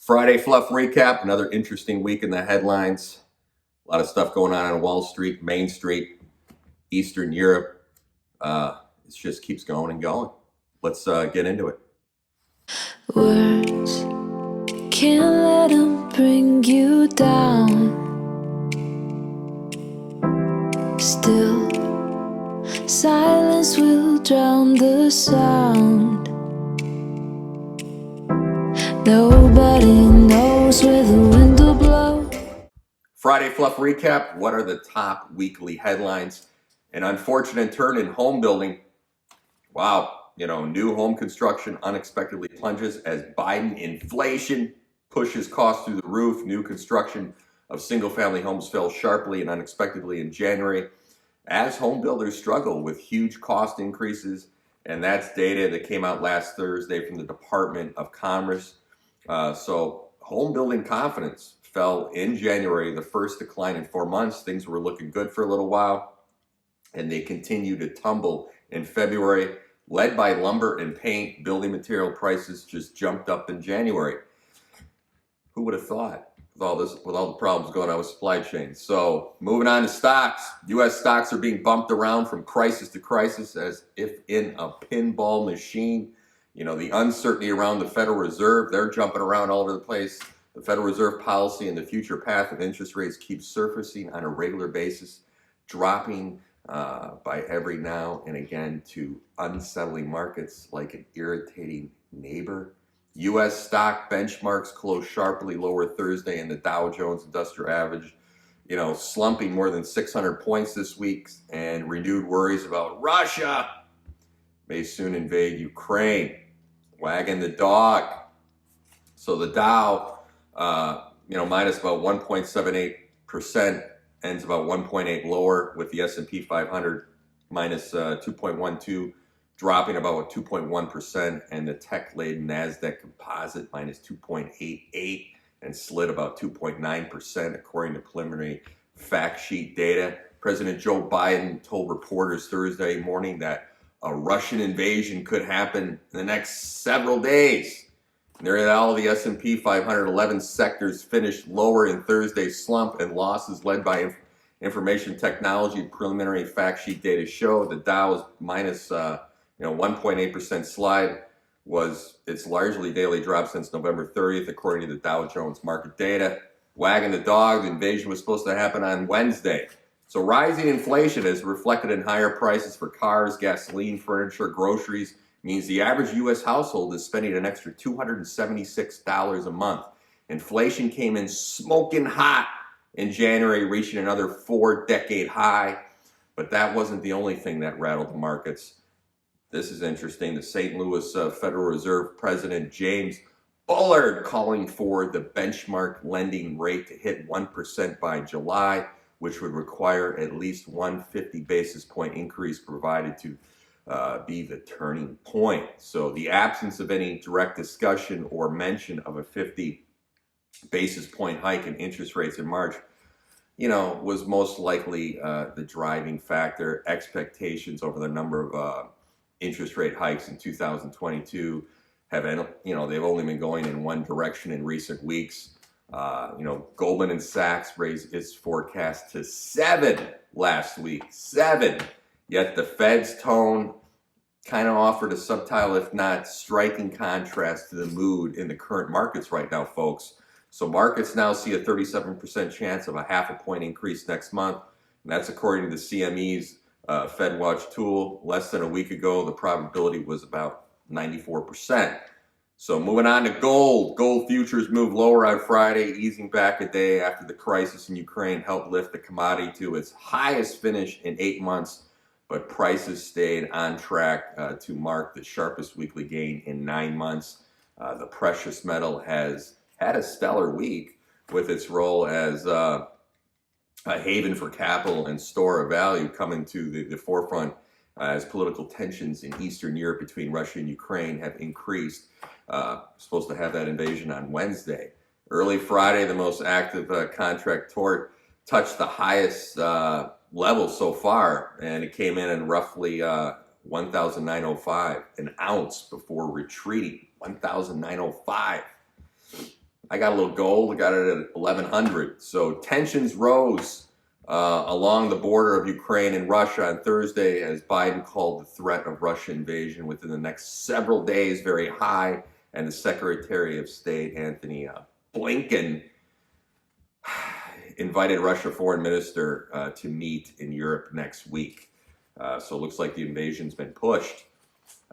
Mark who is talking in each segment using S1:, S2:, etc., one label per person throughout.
S1: Friday Fluff recap, another interesting week in the headlines. A lot of stuff going on Wall Street, Main Street, Eastern Europe. It just keeps going and going. Let's get into it.
S2: Words can't let them bring you down. Still, silence will drown the sound. Nobody knows where the wind will blow.
S1: Friday Fluff recap. What are the top weekly headlines? An unfortunate turn in home building. Wow, new home construction unexpectedly plunges as Biden inflation pushes costs through the roof. New construction of single-family homes fell sharply and unexpectedly in January as home builders struggle with huge cost increases. And that's data that came out last Thursday from the Department of Commerce. So home building confidence fell in January, the first decline in 4 months. Things were looking good for a little while, and they continue to tumble in February. Led by lumber and paint, building material prices just jumped up in January. Who would have thought with all the problems going on with supply chains? So moving on to stocks. U.S. stocks are being bumped around from crisis to crisis as if in a pinball machine. The uncertainty around the Federal Reserve, they're jumping around all over the place. The Federal Reserve policy and the future path of interest rates keep surfacing on a regular basis, dropping by every now and again to unsettling markets like an irritating neighbor. U.S. stock benchmarks closed sharply lower Thursday, and the Dow Jones Industrial Average, slumping more than 600 points this week, and renewed worries about Russia may soon invade Ukraine, wagging the dog. So the Dow, minus about 1.78%. ends about 1.8 lower, with the S&P 500 minus 2.12, dropping about 2.1%, and the tech-laden NASDAQ composite minus 2.88 and slid about 2.9%, according to preliminary fact sheet data. President Joe Biden told reporters Thursday morning that a Russian invasion could happen in the next several days. Nearly all the S&P 511 sectors finished lower in Thursday's slump, and losses led by information technology. Preliminary fact sheet data show the Dow's minus 1.8% slide was its largely daily drop since November 30th, according to the Dow Jones market data. Wagging the dog, the invasion was supposed to happen on Wednesday. So rising inflation is reflected in higher prices for cars, gasoline, furniture, groceries. Means the average U.S. household is spending an extra $276 a month. Inflation came in smoking hot in January, reaching another 4-decade high. But that wasn't the only thing that rattled the markets. This is interesting. The St. Louis Federal Reserve President James Bullard calling for the benchmark lending rate to hit 1% by July, which would require at least 150 basis point increase provided to be the turning point. So the absence of any direct discussion or mention of a 50 basis point hike in interest rates in March, was most likely the driving factor. Expectations over the number of interest rate hikes in 2022 have, they've only been going in one direction in recent weeks. Goldman Sachs raised its forecast to 7 last week. 7. Yet the Fed's tone kind of offered a subtle, if not striking, contrast to the mood in the current markets right now, folks. So markets now see a 37% chance of a half a point increase next month. And that's according to the CME's Fed Watch tool. Less than a week ago, the probability was about 94%. So moving on to gold. Gold futures moved lower on Friday, easing back a day after the crisis in Ukraine helped lift the commodity to its highest finish in 8 months. But prices stayed on track to mark the sharpest weekly gain in 9 months. The precious metal has had a stellar week with its role as a haven for capital and store of value coming to the forefront as political tensions in Eastern Europe between Russia and Ukraine have increased. Supposed to have that invasion on Wednesday. Early Friday, the most active contract tort touched the highest level so far, and it came in at roughly 1,905 an ounce before retreating. 1,905. I got a little gold. I got it at 1100. So tensions rose along the border of Ukraine and Russia on Thursday as Biden called the threat of Russian invasion within the next several days very high. And the Secretary of State, Anthony Blinken, invited Russia foreign minister to meet in Europe next week. So it looks like the invasion's been pushed.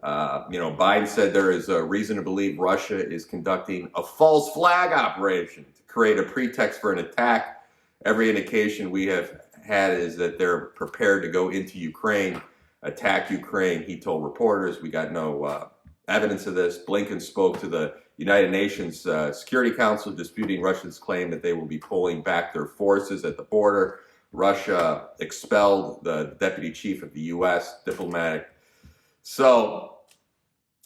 S1: Biden said there is a reason to believe Russia is conducting a false flag operation to create a pretext for an attack. Every indication we have had is that they're prepared to go into Ukraine, attack Ukraine, he told reporters. We got no evidence of this. Blinken spoke to the United Nations Security Council, disputing Russia's claim that they will be pulling back their forces at the border. Russia expelled the deputy chief of the U.S. diplomatic. So,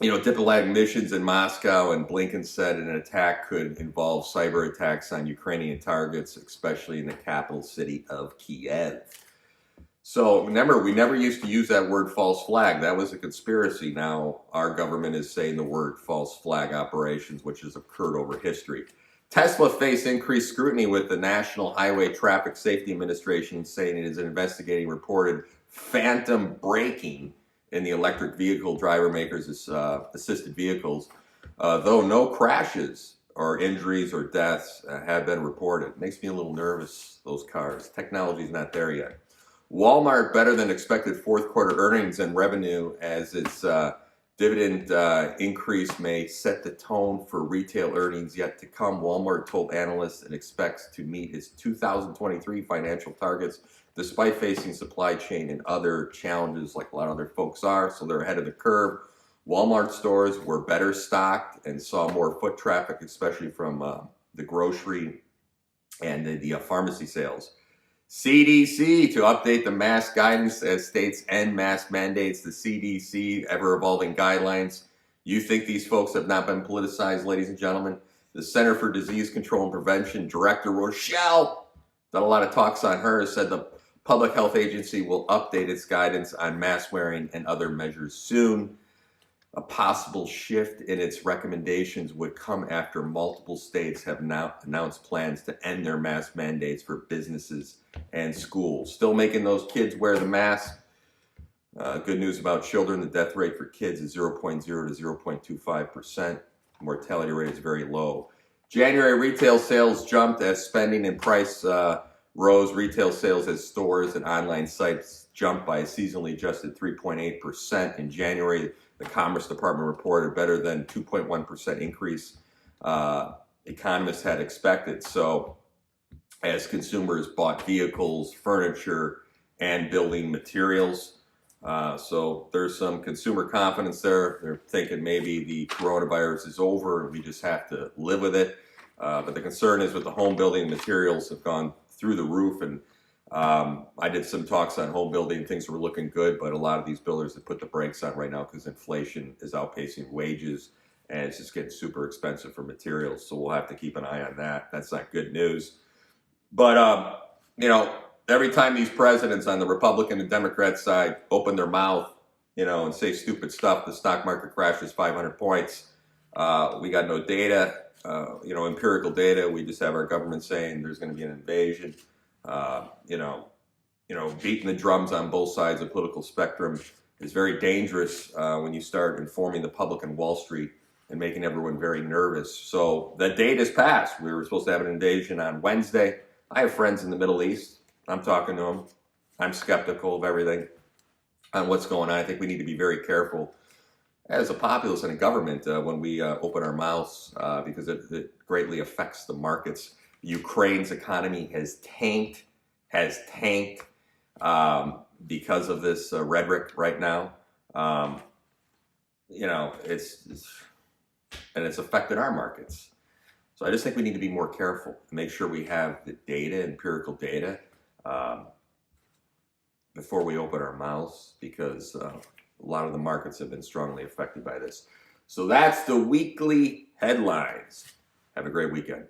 S1: diplomatic missions in Moscow, and Blinken said an attack could involve cyber attacks on Ukrainian targets, especially in the capital city of Kiev. So remember, we never used to use that word false flag. That was a conspiracy. Now our government is saying the word false flag operations, which has occurred over history. Tesla faced increased scrutiny with the National Highway Traffic Safety Administration saying it is investigating reported phantom braking in the electric vehicle driver makers' assisted vehicles, though no crashes or injuries or deaths have been reported. It makes me a little nervous, those cars. Technology's not there yet. Walmart better than expected fourth quarter earnings and revenue as its dividend increase may set the tone for retail earnings yet to come. Walmart told analysts it expects to meet its 2023 financial targets despite facing supply chain and other challenges like a lot of other folks are, so they're ahead of the curve. Walmart stores were better stocked and saw more foot traffic, especially from the grocery and the pharmacy sales. CDC to update the mask guidance as states end mask mandates. The CDC, ever-evolving guidelines. You think these folks have not been politicized, ladies and gentlemen? The Center for Disease Control and Prevention Director Rochelle, done a lot of talks on her, said the Public Health Agency will update its guidance on mask wearing and other measures soon. A possible shift in its recommendations would come after multiple states have now announced plans to end their mask mandates for businesses and schools. Still making those kids wear the mask. Good news about children. The death rate for kids is 0.0 to 0.25%. Mortality rate is very low. January retail sales jumped as spending and price rose. Retail sales as stores and online sites jumped by a seasonally adjusted 3.8% in January. The Commerce Department reported better than 2.1% increase economists had expected. So as consumers bought vehicles, furniture, and building materials. So there's some consumer confidence there. They're thinking maybe the coronavirus is over and we just have to live with it. But the concern is with the home building materials have gone through the roof, and I did some talks on home building. Things were looking good, but a lot of these builders have put the brakes on right now because inflation is outpacing wages and it's just getting super expensive for materials. So we'll have to keep an eye on that. That's not good news. But, every time these presidents on the Republican and Democrat side open their mouth, and say stupid stuff, the stock market crashes 500 points. We got no data, empirical data. We just have our government saying there's going to be an invasion. Beating the drums on both sides of the political spectrum is very dangerous when you start informing the public and Wall Street and making everyone very nervous. So the date has passed. We were supposed to have an invasion on Wednesday. I have friends in the Middle East. I'm talking to them. I'm skeptical of everything on what's going on. I think we need to be very careful as a populace and a government when we open our mouths because it greatly affects the markets. Ukraine's economy has tanked because of this rhetoric right now. It's affected our markets. So I just think we need to be more careful, make sure we have the data, empirical data, before we open our mouths, because a lot of the markets have been strongly affected by this. So that's the weekly headlines. Have a great weekend.